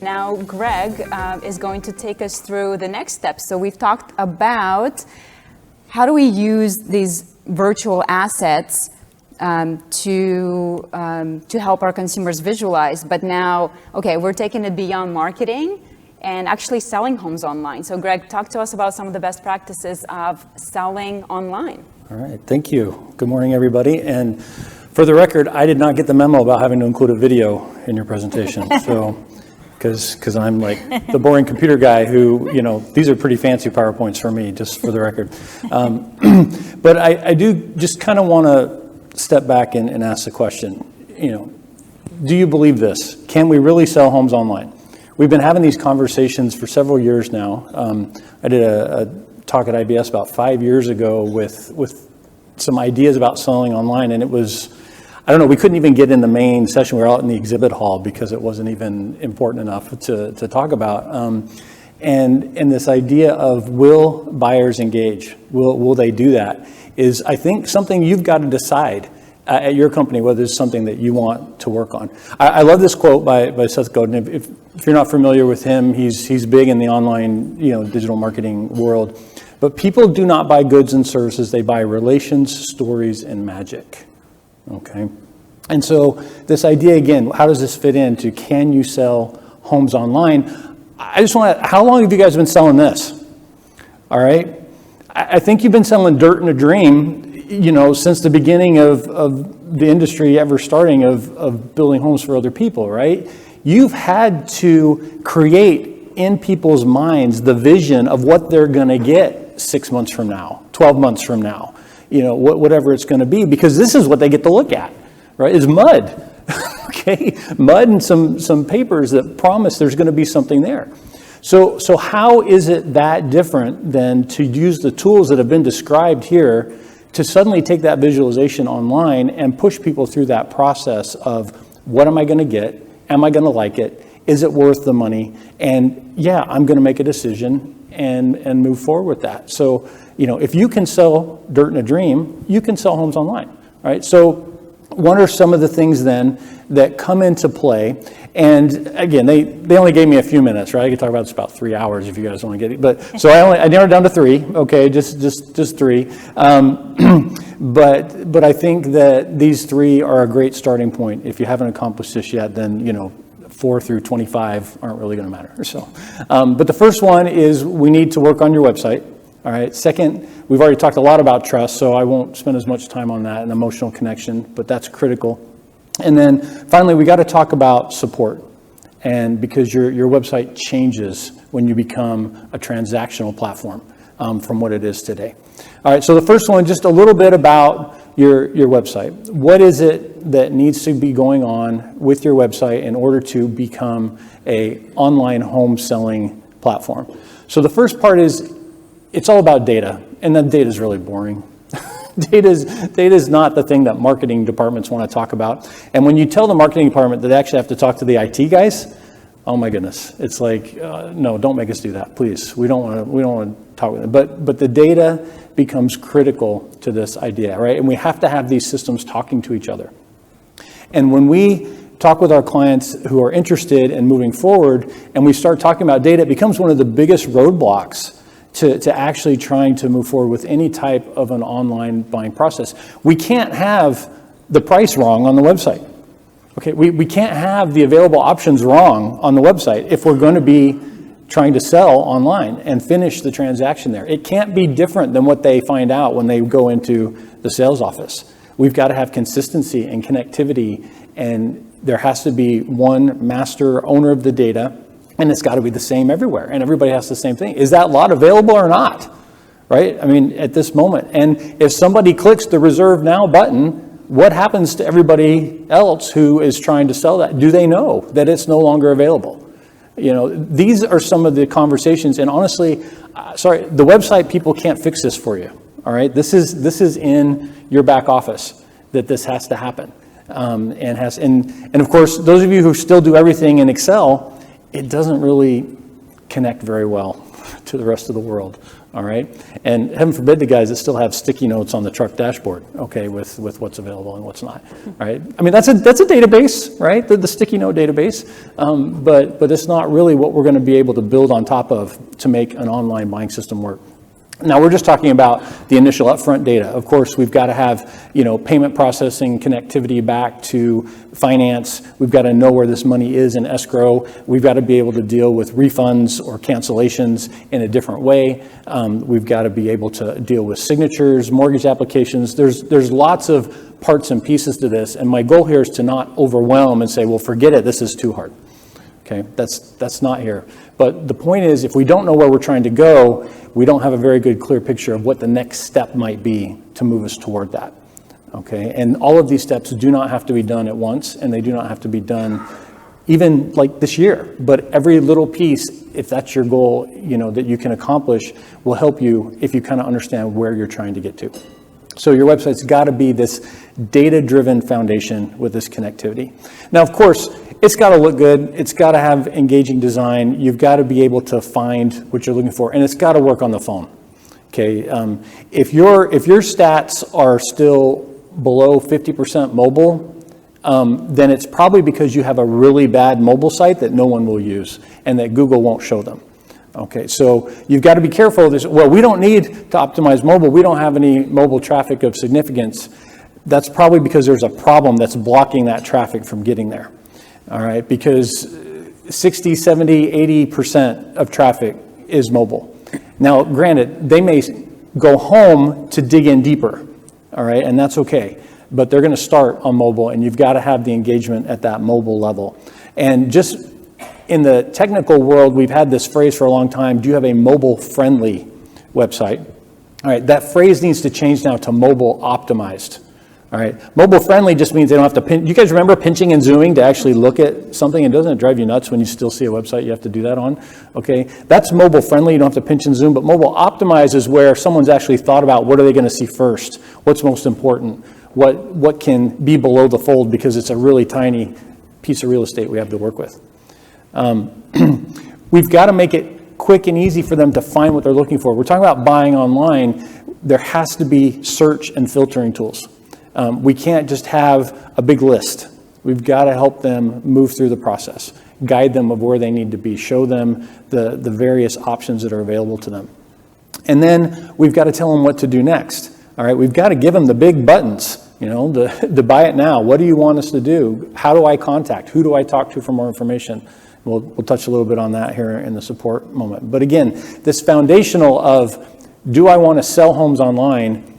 Now Greg is going to take us through the next steps. So we've talked about how do we use these virtual assets to help our consumers visualize, but now, okay, we're taking it beyond marketing and actually selling homes online. So Greg, talk to us about some of the best practices of selling online. All right, thank you. Good morning, everybody. And for the record, I did not get the memo about having to include a video in your presentation. So, because I'm like the boring computer guy who, you know, these are pretty fancy PowerPoints for me, just for the record. But I do just kind of want to step back and ask the question, you know, do you believe this? Can we really sell homes online? We've been having these conversations for several years now. I did a talk at IBS about 5 years ago with some ideas about selling online, and it was, I don't know, we couldn't even get in the main session. We were out in the exhibit hall because it wasn't even important enough to talk about. And this idea of will buyers engage? Will they do that? Is, I think, something you've got to decide at your company whether it's something that you want to work on. I love this quote by Seth Godin. If you're not familiar with him, he's big in the online, you know, digital marketing world. But people do not buy goods and services; they buy relations, stories, and magic. Okay, and so this idea again, how does this fit into can you sell homes online? I just want to, how long have you guys been selling this? All right, I think you've been selling dirt and a dream, you know, since the beginning of the industry ever starting of building homes for other people, right? You've had to create in people's minds the vision of what they're going to get 6 months from now, 12 months from now, you know, whatever it's going to be, because this is what they get to look at, right? Is mud, okay? Mud and some papers that promise there's going to be something there. So how is it that different than to use the tools that have been described here to suddenly take that visualization online and push people through that process of what am I going to get? Am I going to like it? Is it worth the money? And yeah, I'm going to make a decision and move forward with that. So, you know, if you can sell dirt and a dream, you can sell homes online, right? So what are some of the things then that come into play? And again, they only gave me a few minutes, right? I could talk about this about 3 hours if you guys want to get it. But so I narrowed down to three. Okay, just three. But I think that these three are a great starting point. If you haven't accomplished this yet, then, you know, 4 through 25 aren't really going to matter. So, but the first one is we need to work on your website. All right. Second, we've already talked a lot about trust, so I won't spend as much time on that and emotional connection, but that's critical. And then finally, we got to talk about support, and because your website changes when you become a transactional platform from what it is today. All right, so the first one, just a little bit about your website. What is it that needs to be going on with your website in order to become a online home selling platform? So the first part is it's all about data, and that data is really boring. Data is not the thing that marketing departments want to talk about. And when you tell the marketing department that they actually have to talk to the IT guys, oh my goodness, it's like, no, don't make us do that, please. We don't want to talk with them. But the data becomes critical to this idea, right? And we have to have these systems talking to each other. And when we talk with our clients who are interested in moving forward, and we start talking about data, it becomes one of the biggest roadblocks to actually trying to move forward with any type of an online buying process. We can't have the price wrong on the website. Okay, we can't have the available options wrong on the website if we're going to be trying to sell online and finish the transaction there. It can't be different than what they find out when they go into the sales office. We've got to have consistency and connectivity, and there has to be one master owner of the data, and it's got to be the same everywhere, and everybody has the same thing. Is that lot available or not? Right? I mean, at this moment. And if somebody clicks the reserve now button, what happens to everybody else who is trying to sell that? Do they know that it's no longer available? You know, these are some of the conversations, and honestly, the website people can't fix this for you. All right, this is in your back office that this has to happen, and of course, those of you who still do everything in Excel, it doesn't really connect very well to the rest of the world. all right? And heaven forbid the guys that still have sticky notes on the truck dashboard, okay, with what's available and what's not, right? I mean, that's a database, right? The sticky note database, but it's not really what we're going to be able to build on top of to make an online buying system work. Now, we're just talking about the initial upfront data. Of course, we've got to have, payment processing connectivity back to finance. We've got to know where this money is in escrow. We've got to be able to deal with refunds or cancellations in a different way. We've got to be able to deal with signatures, mortgage applications. There's lots of parts and pieces to this, and my goal here is to not overwhelm and say, well, forget it, this is too hard. Okay, that's not here. But the point is, if we don't know where we're trying to go, we don't have a very good, clear picture of what the next step might be to move us toward that. Okay, and all of these steps do not have to be done at once, and they do not have to be done even like this year. But every little piece, if that's your goal, that you can accomplish, will help you if you kind of understand where you're trying to get to. So your website's got to be this data-driven foundation with this connectivity. Now, of course, it's got to look good. It's got to have engaging design. You've got to be able to find what you're looking for, and it's got to work on the phone. Okay, if your stats are still below 50% mobile, then it's probably because you have a really bad mobile site that no one will use and that Google won't show them. Okay, so you've got to be careful of this. Well, we don't need to optimize mobile. We don't have any mobile traffic of significance. That's probably because there's a problem that's blocking that traffic from getting there. All right, because 60, 70, 80% of traffic is mobile. Now, granted, they may go home to dig in deeper, all right, and that's okay. But they're going to start on mobile, and you've got to have the engagement at that mobile level. And just in the technical world, we've had this phrase for a long time, do you have a mobile-friendly website? All right, that phrase needs to change now to mobile-optimized. All right, mobile-friendly just means they don't have to pinch. You guys remember pinching and zooming to actually look at something? And doesn't it drive you nuts when you still see a website you have to do that on? Okay, that's mobile-friendly. You don't have to pinch and zoom. But mobile-optimized is where someone's actually thought about what are they going to see first? What's most important? What can be below the fold because it's a really tiny piece of real estate we have to work with. We've got to make it quick and easy for them to find what they're looking for. We're talking about buying online. There has to be search and filtering tools. We can't just have a big list. We've got to help them move through the process, guide them of where they need to be, show them the various options that are available to them. And then we've got to tell them what to do next. All right, we've got to give them the big buttons, the buy it now. What do you want us to do? How do I contact? Who do I talk to for more information? We'll touch a little bit on that here in the support moment. But again, this foundational of, do I want to sell homes online?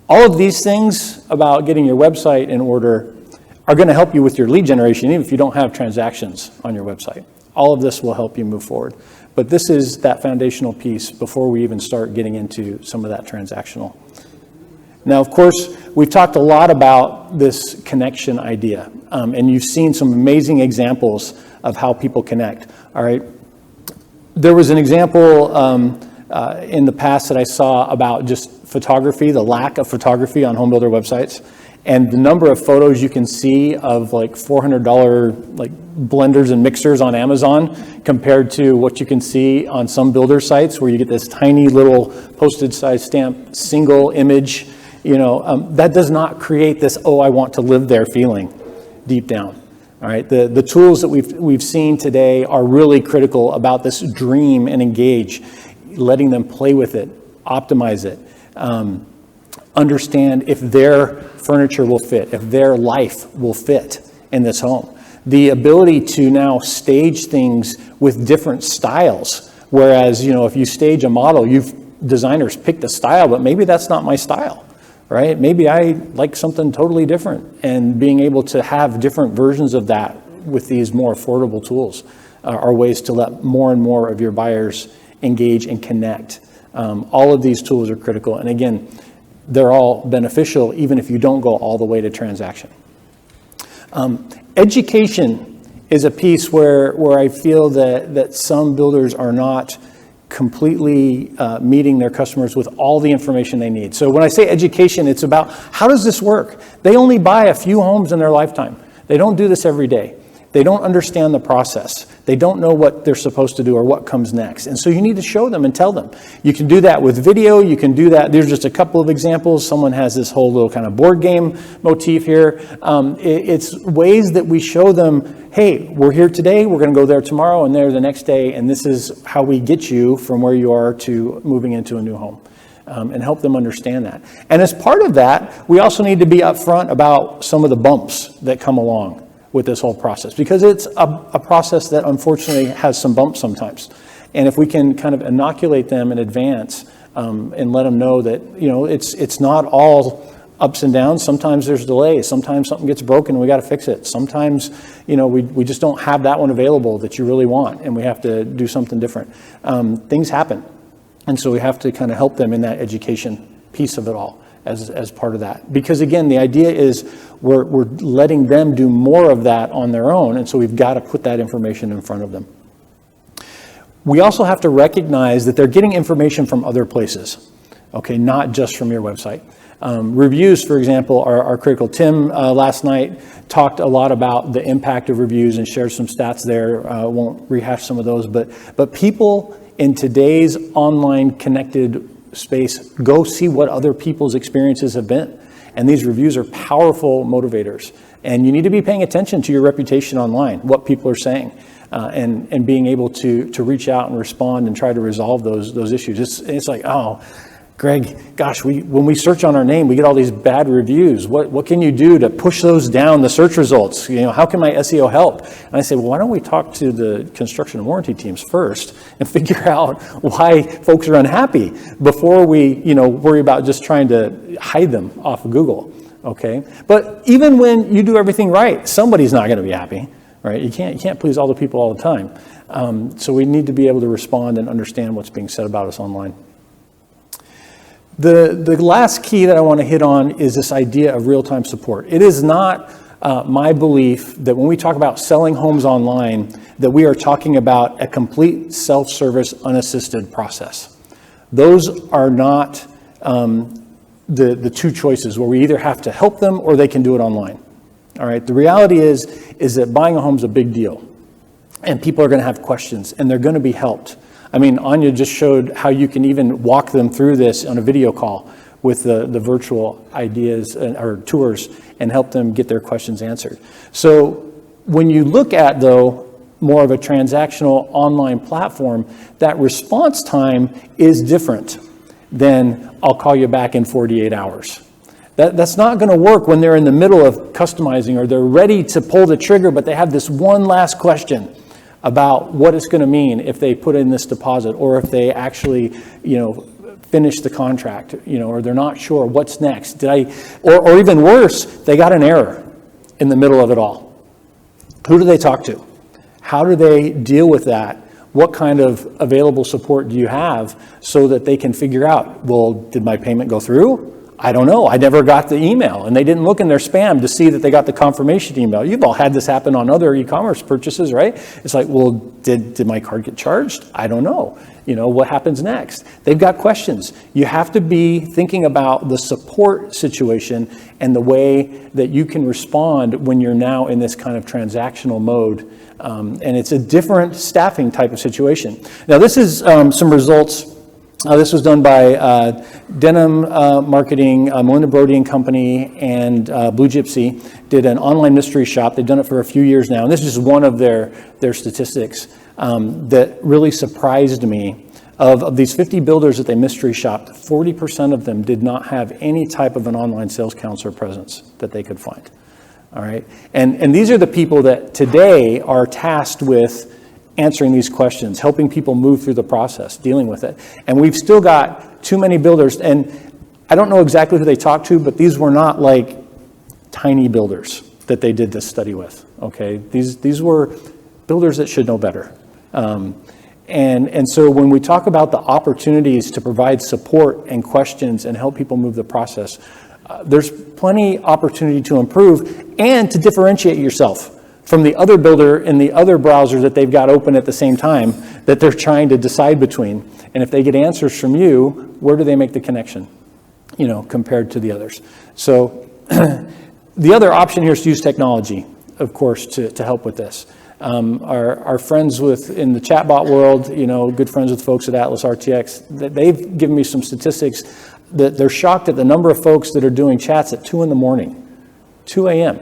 All of these things about getting your website in order are going to help you with your lead generation, even if you don't have transactions on your website. All of this will help you move forward. But this is that foundational piece before we even start getting into some of that transactional. Now, of course, we've talked a lot about this connection idea, and you've seen some amazing examples of how people connect. All right. There was an example in the past that I saw about just photography, the lack of photography on home builder websites, and the number of photos you can see of like $400 like blenders and mixers on Amazon compared to what you can see on some builder sites where you get this tiny little postage size stamp single image. That does not create this, oh, I want to live there feeling deep down. All right, the tools that we've seen today are really critical about this dream and engage, letting them play with it, optimize it, understand if their furniture will fit, if their life will fit in this home. The ability to now stage things with different styles, whereas, if you stage a model, designers pick the style, but maybe that's not my style. Right? Maybe I like something totally different, and being able to have different versions of that with these more affordable tools are ways to let more and more of your buyers engage and connect. All of these tools are critical. And again, they're all beneficial even if you don't go all the way to transaction. Education is a piece where I feel that some builders are not completely meeting their customers with all the information they need. So when I say education, it's about how does this work? They only buy a few homes in their lifetime. They don't do this every day. They don't understand the process. They don't know what they're supposed to do or what comes next. And so you need to show them and tell them. You can do that with video. You can do that. There's just a couple of examples. Someone has this whole little kind of board game motif here. It's ways that we show them, hey, we're here today, we're going to go there tomorrow and there the next day, and this is how we get you from where you are to moving into a new home. And help them understand that. And as part of that, we also need to be upfront about some of the bumps that come along with this whole process, because it's a process that unfortunately has some bumps sometimes. And if we can kind of inoculate them in advance and let them know that, it's not all ups and downs. Sometimes there's delays. Sometimes something gets broken and we got to fix it. Sometimes, we just don't have that one available that you really want and we have to do something different. Things happen. And so we have to kind of help them in that education piece of it all as part of that. Because again, the idea is we're letting them do more of that on their own, and so we've got to put that information in front of them. We also have to recognize that they're getting information from other places, okay, not just from your website. Reviews, for example, are critical. Tim last night talked a lot about the impact of reviews and shared some stats there. Won't rehash some of those, but people in today's online connected space go see what other people's experiences have been. And these reviews are powerful motivators. And you need to be paying attention to your reputation online, what people are saying, and being able to reach out and respond and try to resolve those issues. It's like, oh, Greg, gosh, when we search on our name, we get all these bad reviews. What can you do to push those down the search results? How can my SEO help? And I say, well, why don't we talk to the construction and warranty teams first and figure out why folks are unhappy before we, worry about just trying to hide them off of Google, okay? But even when you do everything right, somebody's not going to be happy, right? You can't please all the people all the time. So we need to be able to respond and understand what's being said about us online. The last key that I want to hit on is this idea of real-time support. It is not my belief that when we talk about selling homes online, that we are talking about a complete self-service, unassisted process. Those are not the two choices where we either have to help them or they can do it online. All right. The reality is that buying a home is a big deal, and people are going to have questions, and they're going to be helped. I mean, Anya just showed how you can even walk them through this on a video call with the virtual ideas or tours and help them get their questions answered. So when you look at, though, more of a transactional online platform, that response time is different than I'll call you back in 48 hours. That's not going to work when they're in the middle of customizing or they're ready to pull the trigger, but they have this one last question about what it's going to mean if they put in this deposit or if they actually, finish the contract, or they're not sure what's next. Or even worse, they got an error in the middle of it all. Who do they talk to? How do they deal with that? What kind of available support do you have so that they can figure out, well, did my payment go through? I don't know. I never got the email, and they didn't look in their spam to see that they got the confirmation email. You've all had this happen on other e-commerce purchases, right? It's like, well, did my card get charged? I don't know. What happens next? They've got questions. You have to be thinking about the support situation and the way that you can respond when you're now in this kind of transactional mode. And it's a different staffing type of situation. Now, this is some results. This was done by Denim Marketing, Melinda Brody and Company, and Blue Gypsy did an online mystery shop. They've done it for a few years now, and this is just one of their statistics that really surprised me. Of these 50 builders that they mystery shopped, 40% of them did not have any type of an online sales counselor presence that they could find. All right, and these are the people that today are tasked with answering these questions, helping people move through the process, dealing with it. And we've still got too many builders, and I don't know exactly who they talked to, but these were not like tiny builders that they did this study with, okay? These were builders that should know better. And so when we talk about the opportunities to provide support and questions and help people move the process, there's plenty opportunity to improve and to differentiate yourself from the other builder in the other browser that they've got open at the same time that they're trying to decide between. And if they get answers from you, where do they make the connection, compared to the others? So the other option here is to use technology. of course, to help with this. Our friends in the chatbot world, good friends with folks at Atlas RTX, they've given me some statistics that they're shocked at the number of folks that are doing chats at 2 in the morning, 2 a.m.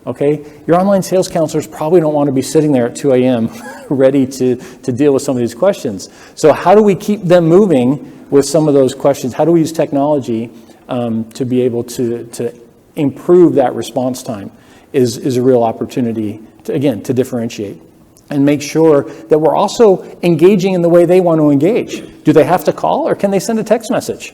Okay, your online sales counselors probably don't want to be sitting there at 2 a.m. ready to deal with some of these questions. So how do we keep them moving with some of those questions? How do we use technology to be able to improve that response time is a real opportunity, to differentiate and make sure that we're also engaging in the way they want to engage. Do they have to call, or can they send a text message?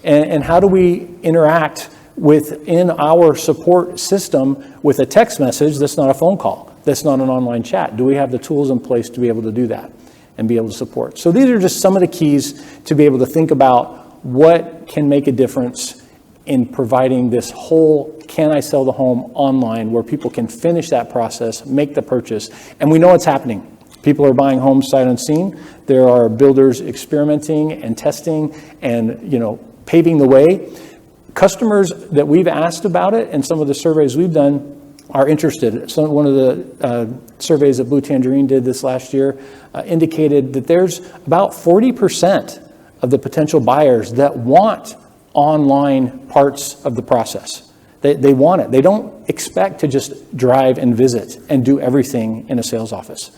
And how do we interact within our support system with a text message that's not a phone call, that's not an online chat? Do we have the tools in place to be able to do that and be able to support? So these are just some of the keys to be able to think about what can make a difference in providing this whole can I sell the home online, where people can finish that process, make the purchase. And we know it's happening. People are buying homes sight unseen. There are builders experimenting and testing and paving the way. Customers that we've asked about it and some of the surveys we've done are interested. So one of the surveys that Blue Tangerine did this last year indicated that there's about 40% of the potential buyers that want online parts of the process. They want it. They don't expect to just drive and visit and do everything in a sales office.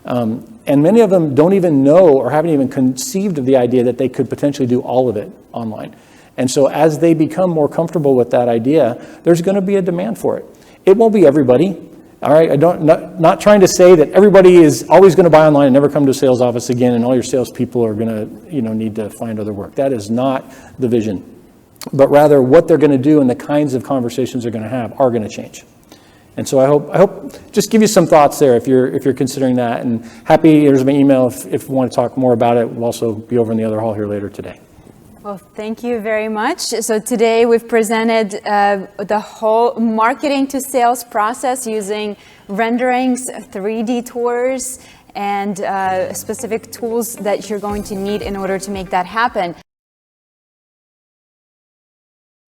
And many of them don't even know or haven't even conceived of the idea that they could potentially do all of it online. And so as they become more comfortable with that idea, there's going to be a demand for it. It won't be everybody. All right, not trying to say that everybody is always going to buy online and never come to a sales office again, and all your salespeople are going to need to find other work. That is not the vision. But rather, what they're going to do and the kinds of conversations they're going to have are going to change. And so I hope just give you some thoughts there if you're considering that. And happy, here's my email if you want to talk more about it. We'll also be over in the other hall here later today. Well, thank you very much. So today we've presented the whole marketing to sales process using renderings, 3D tours, and specific tools that you're going to need in order to make that happen.